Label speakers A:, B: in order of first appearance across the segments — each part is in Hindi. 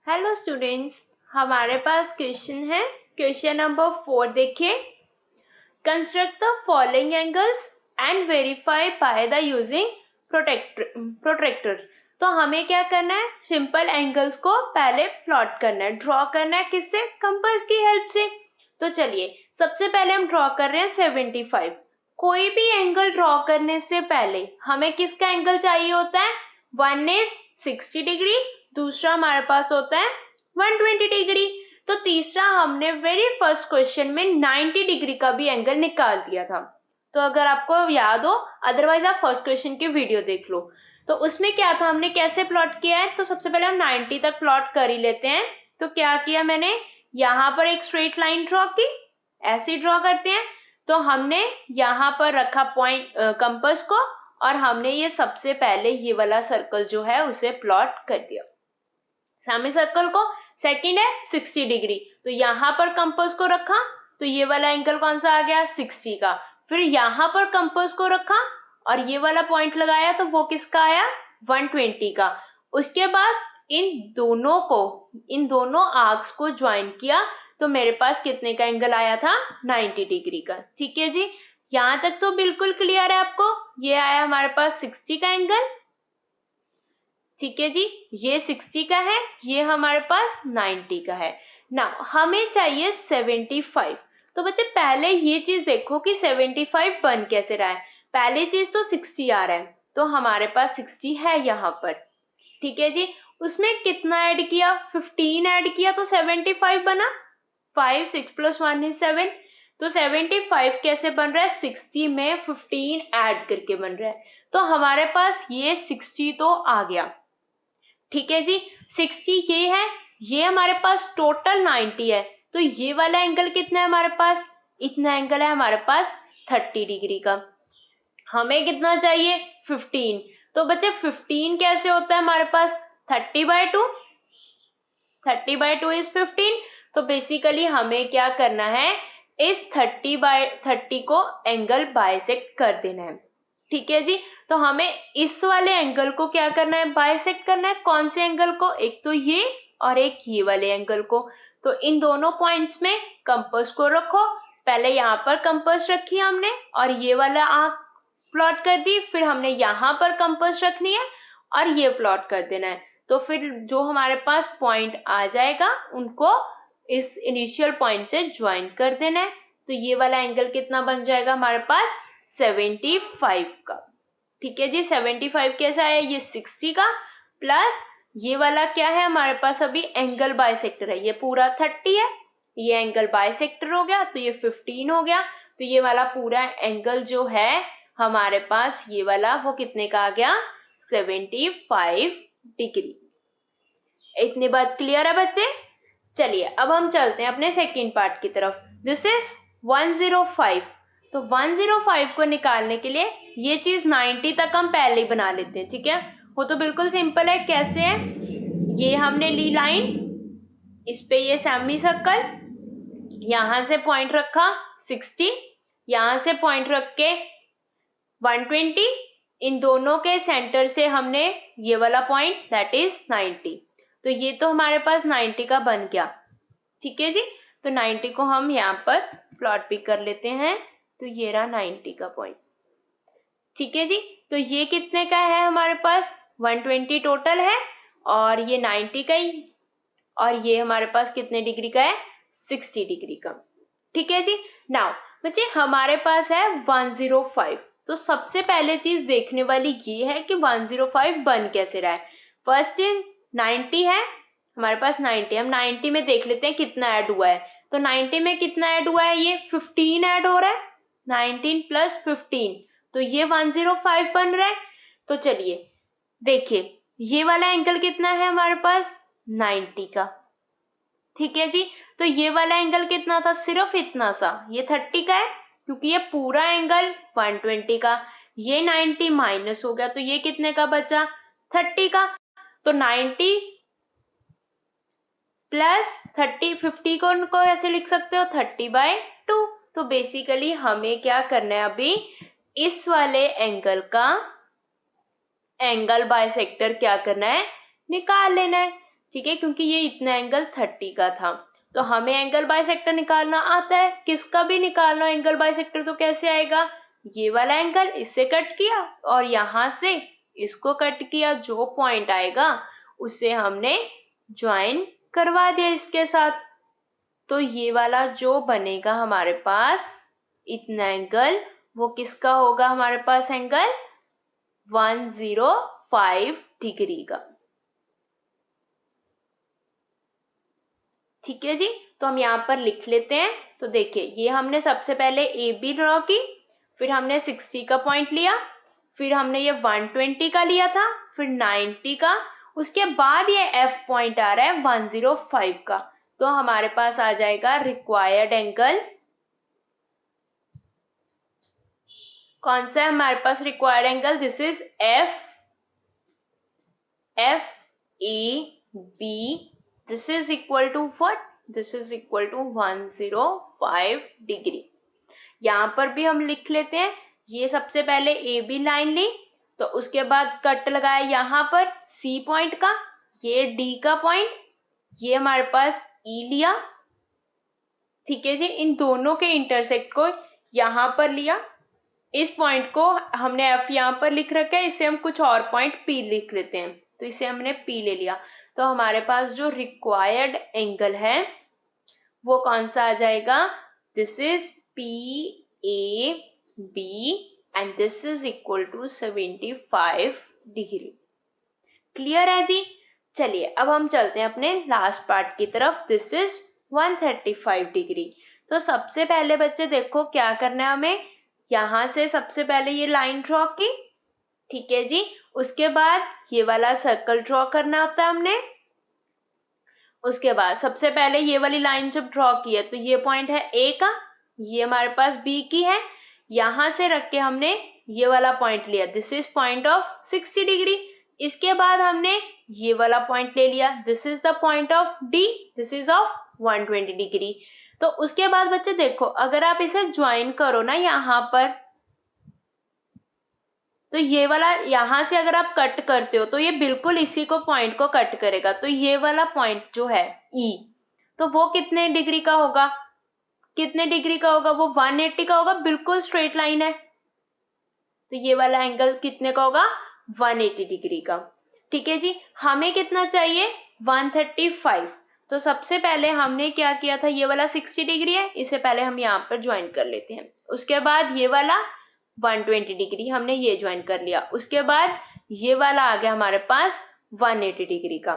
A: हेलो स्टूडेंट्स, हमारे पास क्वेश्चन है। क्वेश्चन नंबर 4 देखिए। Construct the following angles and verify by the using protractor. तो हमें क्या करना है, सिंपल एंगल्स को पहले प्लॉट करना है, ड्रॉ करना है। किससे? कंपास की हेल्प से। तो चलिए सबसे पहले हम ड्रॉ कर रहे हैं 75। कोई भी एंगल ड्रॉ करने से पहले हमें किसका एंगल चाहिए होता है? वन इज 60 डिग्री, दूसरा हमारे पास होता है 120 डिग्री। तो तीसरा हमने वेरी फर्स्ट क्वेश्चन में 90 डिग्री का भी एंगल निकाल दिया था। तो अगर आपको याद हो, अदरवाइज आप फर्स्ट क्वेश्चन की वीडियो देख लो। तो उसमें क्या था, हमने कैसे प्लॉट किया है? तो सबसे पहले हम 90 तक प्लॉट कर ही लेते हैं। तो क्या किया मैंने, यहाँ पर एक स्ट्रेट लाइन ड्रॉ की, ऐसे ड्रॉ करते हैं। तो हमने यहाँ पर रखा पॉइंट कंपास को, और हमने ये सबसे पहले ये वाला सर्कल जो है उसे प्लॉट कर दिया सामने सर्कल को। सेकंड है 60 डिग्री, तो यहाँ पर कंपास को रखा, तो ये वाला एंगल कौन सा आ गया? 60 का। फिर यहाँ पर कंपास को रखा और ये वाला पॉइंट लगाया, तो वो किसका आया? 120 का। उसके बाद इन दोनों आर्क्स को ज्वाइन किया, तो मेरे पास कितने का एंगल आया था? 90 डिग्री का। ठीक है जी, यहाँ तक तो बिल्कुल क्लियर है आपको। ये आया हमारे पास 60 का एंगल। ठीक है जी, ये 60 का है, ये हमारे पास 90 का है। नाउ हमें चाहिए 75। तो बच्चे पहले ये चीज देखो कि 75 बन कैसे रहा है। पहली चीज तो 60 आ रहा है, तो हमारे पास 60 है यहाँ पर। ठीक है जी, उसमें कितना ऐड किया? 15 ऐड किया, तो 75 बना। 5 6 + 1 = 7। तो 75 कैसे बन रहा है? 60 में 15 ऐड करके बन रहा है। तो हमारे पास ये 60 तो आ गया। ठीक है जी, 60 ये है, ये हमारे पास टोटल 90 है। तो ये वाला एंगल कितना है हमारे पास? इतना एंगल है हमारे पास 30 डिग्री का। हमें कितना चाहिए? 15। तो बच्चे 15 कैसे होता है हमारे पास? 30/2। 30/2 इज 15। तो बेसिकली हमें क्या करना है, इस 30/30 को एंगल बाइसेक्ट कर देना है। ठीक है जी, तो हमें इस वाले एंगल को क्या करना है? बाइसेक्ट करना है। कौन से एंगल को? एक तो ये और एक ये वाले एंगल को। तो इन दोनों पॉइंट्स में कंपास को रखो। पहले यहाँ पर कंपास रखी हमने और ये वाला आर्क प्लॉट कर दी, फिर हमने यहाँ पर कंपास रखनी है और ये प्लॉट कर देना है। तो फिर जो हमारे पास पॉइंट आ जाएगा उनको इस इनिशियल पॉइंट से ज्वाइन कर देना है। तो ये वाला एंगल कितना बन जाएगा हमारे पास? 75 का। ठीक है जी, 75 कैसा है? ये 60 का प्लस ये वाला क्या है हमारे पास? अभी एंगल बाइसेक्टर है, ये पूरा 30 है, ये एंगल बाइसेक्टर हो गया, तो ये 15 हो गया। तो ये वाला पूरा एंगल जो है हमारे पास, ये वाला वो कितने का आ गया? 75 डिग्री। इतनी बात क्लियर है बच्चे? चलिए अब हम चलते हैं अपने सेकंड पार्ट की तरफ। This is 105। तो 105 को निकालने के लिए ये चीज 90 तक हम पहले ही बना लेते हैं। ठीक है, वो तो बिल्कुल सिंपल है। कैसे है? ये हमने ली लाइन, इस पे ये सेमी सर्कल, यहां से पॉइंट रखा 60, यहां से पॉइंट रख के 120, इन दोनों के सेंटर से हमने ये वाला पॉइंट दैट इज 90। तो ये तो हमारे पास 90 का बन गया। ठीक है जी, तो 90 को हम यहाँ पर प्लॉट भी कर लेते हैं। तो ये रहा 90 का पॉइंट। ठीक है जी, तो ये कितने का है हमारे पास? 120 टोटल है, और ये 90 का ही, और ये हमारे पास कितने डिग्री का है? 60 डिग्री का। ठीक है जी, नाउ बच्चे हमारे पास है 105। तो सबसे पहले चीज देखने वाली ये है कि 105 बन कैसे रहा है। फर्स्ट चीज 90 है हमारे पास, 90 हम 90 में देख लेते हैं कितना ऐड हुआ है। तो 90 में कितना ऐड हुआ है? ये 15 ऐड हो रहा है, 19 + 15, तो ये 105 बन रहा है। तो चलिए देखिए, ये वाला एंगल कितना है हमारे पास? 90 का। ठीक है जी, तो ये वाला एंगल कितना था? सिर्फ इतना सा, ये 30 का है, क्योंकि ये पूरा एंगल 120 का। ये 90 माइनस हो गया, तो ये कितने का बचा? 30 का। तो 90 + 30, 50 को ऐसे लिख सकते हो 30/2। तो बेसिकली हमें क्या करना है अभी, इस वाले एंगल का एंगल बाइसेक्टर क्या करना है? निकाल लेना है। ठीक है, क्योंकि ये इतना एंगल 30 का था। तो हमें एंगल बाइसेक्टर निकालना आता है, किसका भी निकालना एंगल बाइसेक्टर तो कैसे आएगा, ये वाला एंगल इससे कट किया और यहां से इसको कट किया, जो पॉइंट आएगा उसे हमने ज्वाइन करवा दिया इसके साथ। तो ये वाला जो बनेगा हमारे पास इतना एंगल, वो किसका होगा हमारे पास एंगल 105 डिग्री का। ठीक है जी, तो हम यहाँ पर लिख लेते हैं। तो देखिए, ये हमने सबसे पहले ए बी ड्रॉ की, फिर हमने 60 का पॉइंट लिया, फिर हमने ये 120 का लिया था, फिर 90 का, उसके बाद ये एफ पॉइंट आ रहा है 105 का। तो हमारे पास आ जाएगा रिक्वायर्ड एंगल, कौन सा है हमारे पास required angle, this is F A B, this is equal to what, this is equal to 105 degree. यहाँ पर भी हम लिख लेते हैं, ये सबसे पहले ए बी लाइन ली, तो उसके बाद कट लगाया यहाँ पर सी पॉइंट का, ये डी का पॉइंट, ये हमारे पास ई लिया। ठीक है जी, इन दोनों के इंटरसेक्ट को यहाँ पर लिया, इस पॉइंट को हमने एफ यहाँ पर लिख रखा है, इसे हम कुछ और पॉइंट पी लिख लेते हैं, तो इसे हमने पी ले लिया। तो हमारे पास जो रिक्वायर्ड एंगल है वो कौन सा आ जाएगा, this is P A B and this is equal to 75 degree. Clear है जी। चलिए अब हम चलते हैं अपने लास्ट पार्ट की तरफ, दिस इज 135 डिग्री। तो सबसे पहले बच्चे देखो क्या करना है हमें, यहां से सबसे पहले ये लाइन ड्रॉ की, ठीक है जी, उसके बाद ये वाला सर्कल ड्रॉ करना होता है हमने, उसके बाद सबसे पहले ये वाली लाइन जब ड्रॉ की है तो ये पॉइंट है ए का, ये हमारे पास बी की है, यहां से रख के हमने ये वाला पॉइंट लिया, this is point of 60 degree. इसके बाद हमने ये वाला पॉइंट ले लिया, this is the point of D, this is of 120 degree. तो उसके बाद बच्चे देखो, अगर आप इसे ज्वाइन करो ना यहाँ पर, तो ये वाला यहां से अगर आप कट करते हो तो ये बिल्कुल इसी को पॉइंट को कट करेगा। तो ये वाला पॉइंट जो है ई, तो वो कितने डिग्री का होगा, कितने डिग्री का होगा, वो 180 का होगा, बिल्कुल स्ट्रेट लाइन है। तो ये वाला एंगल कितने का होगा, 180 डिग्री का। ठीक है जी, हमें कितना चाहिए, 135। तो सबसे पहले हमने क्या किया था, ये वाला 60 डिग्री है, इसे पहले हम यहाँ पर ज्वाइन कर लेते हैं। उसके बाद ये वाला 120 डिग्री हमने ये ज्वाइन कर लिया, उसके बाद ये वाला आ गया हमारे पास 180 डिग्री का।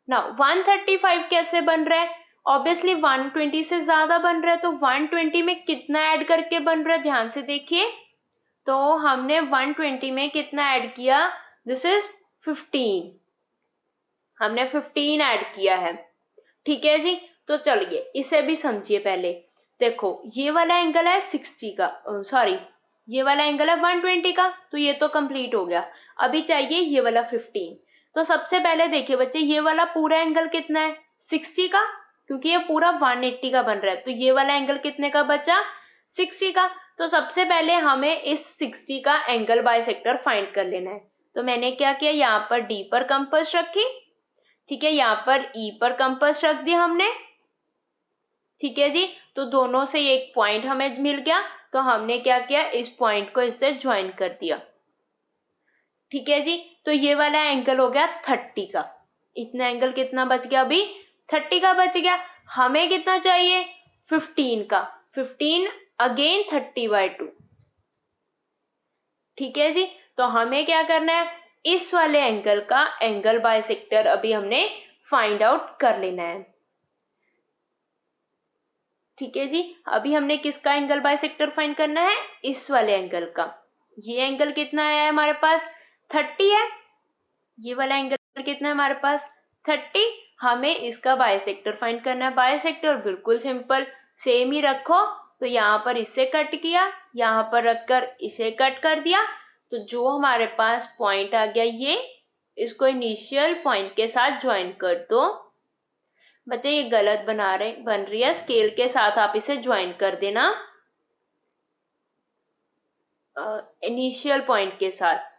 A: नाउ 135 कैसे बन रहा है, ऑब्वियसली 120 से ज्यादा बन रहा है, तो 120 में कितना ऐड करके बन रहा है, ध्यान से देखिए। तो हमने 120 में कितना ऐड किया, दिस इज 15, हमने 15 ऐड किया है। ठीक है जी, तो चलिए इसे भी समझिए पहले। देखो ये वाला एंगल है 60 का, सॉरी ये वाला एंगल है 120 का, तो ये तो कंप्लीट हो गया। अभी चाहिए ये वाला 15। तो सबसे पहले देखिए बच्चे, ये वाला पूरा एंगल कितना है, 60 का, क्योंकि ये पूरा 180 का बन रहा है, तो ये वाला एंगल कितने का बचा, 60 का। तो सबसे पहले हमें इस 60 का एंगल बाइसेक्टर फाइंड कर लेना है। तो मैंने क्या किया, यहाँ पर डी पर कंपास रखी, ठीक है, यहाँ पर ई पर कंपास रख दिया हमने। ठीक है जी, तो दोनों से एक पॉइंट हमें मिल गया, तो हमने क्या किया, इस पॉइंट को इससे ज्वाइन कर दिया। ठीक है जी, तो ये वाला एंगल हो गया 30 का। इतना एंगल कितना बच गया, अभी 30 का बच गया। हमें कितना चाहिए, 15 का, 15 अगेन 30/2। ठीक है जी, तो हमें क्या करना है, इस वाले एंगल का एंगल बाइसेक्टर अभी हमने फाइंड आउट कर लेना है। ठीक है जी, अभी हमने किसका एंगल बाइसेक्टर फाइंड करना है, इस वाले एंगल का। ये एंगल कितना आया है हमारे पास, 30 है, ये वाला एंगल कितना है हमारे पास, 30। हमें इसका बाइसेक्टर फाइंड करना है। बाइसेक्टर बिल्कुल सिंपल, सेम ही रखो, तो यहाँ पर इससे कट किया, यहाँ पर रखकर इसे कट कर दिया, तो जो हमारे पास पॉइंट आ गया ये, इसको इनिशियल पॉइंट के साथ ज्वाइन कर दो। बच्चे ये गलत बन रही है, स्केल के साथ आप इसे ज्वाइन कर देना, इनिशियल पॉइंट के साथ।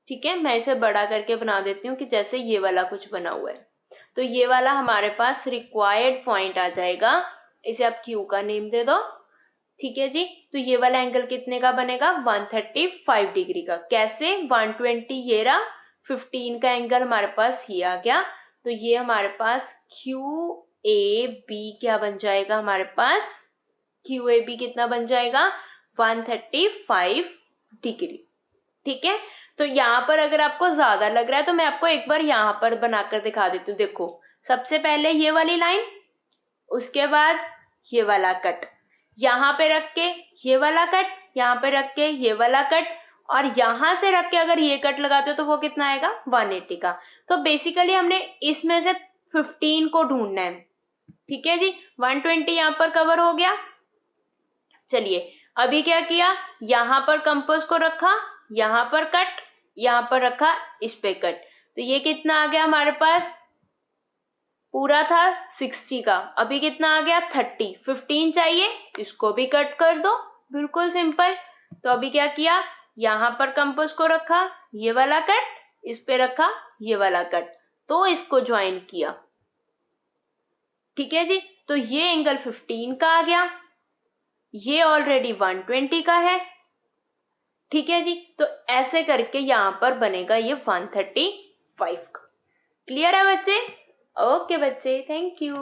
A: ठीक है, मैं इसे बड़ा करके बना देती हूँ कि जैसे ये वाला कुछ बना हुआ है। तो ये वाला हमारे पास रिक्वायर्ड पॉइंट आ जाएगा, इसे आप क्यू का नेम दे दो। ठीक है जी, तो ये वाला एंगल कितने का बनेगा, 135 डिग्री का। कैसे, 120 ये रहा, 15 का एंगल हमारे पास ये आ गया, तो ये हमारे पास क्यू ए बी क्या बन जाएगा, हमारे पास क्यू ए बी कितना बन जाएगा, 135 डिग्री। ठीक है, तो यहाँ पर अगर आपको ज्यादा लग रहा है तो मैं आपको एक बार यहाँ पर बनाकर दिखा देती हूँ। देखो, सबसे पहले ये वाली लाइन, उसके बाद ये वाला कट, यहाँ पे रख के ये वाला कट, यहाँ पे रख के ये वाला कट, और यहां से रख के अगर ये कट लगाते हो तो वो कितना आएगा, 180 का। तो बेसिकली हमने इसमें से 15 को ढूंढना है। ठीक है जी, 120 यहाँ पर कवर हो गया। चलिए, अभी क्या किया, यहां पर कंपास को रखा, यहां पर कट, यहां पर रखा, इस पे कट, तो ये कितना आ गया हमारे पास, पूरा था 60 का, अभी कितना आ गया 30, 15 चाहिए, इसको भी कट कर दो, बिल्कुल सिंपल। तो अभी क्या किया, यहां पर कंपास को रखा, ये वाला कट, इस पे रखा ये वाला कट, तो इसको ज्वाइन किया। ठीक है जी, तो ये एंगल 15 का आ गया, ये ऑलरेडी 120 का है। ठीक है जी, तो ऐसे करके यहां पर बनेगा ये 135 का। क्लियर है बच्चे? ओके बच्चे, थैंक यू।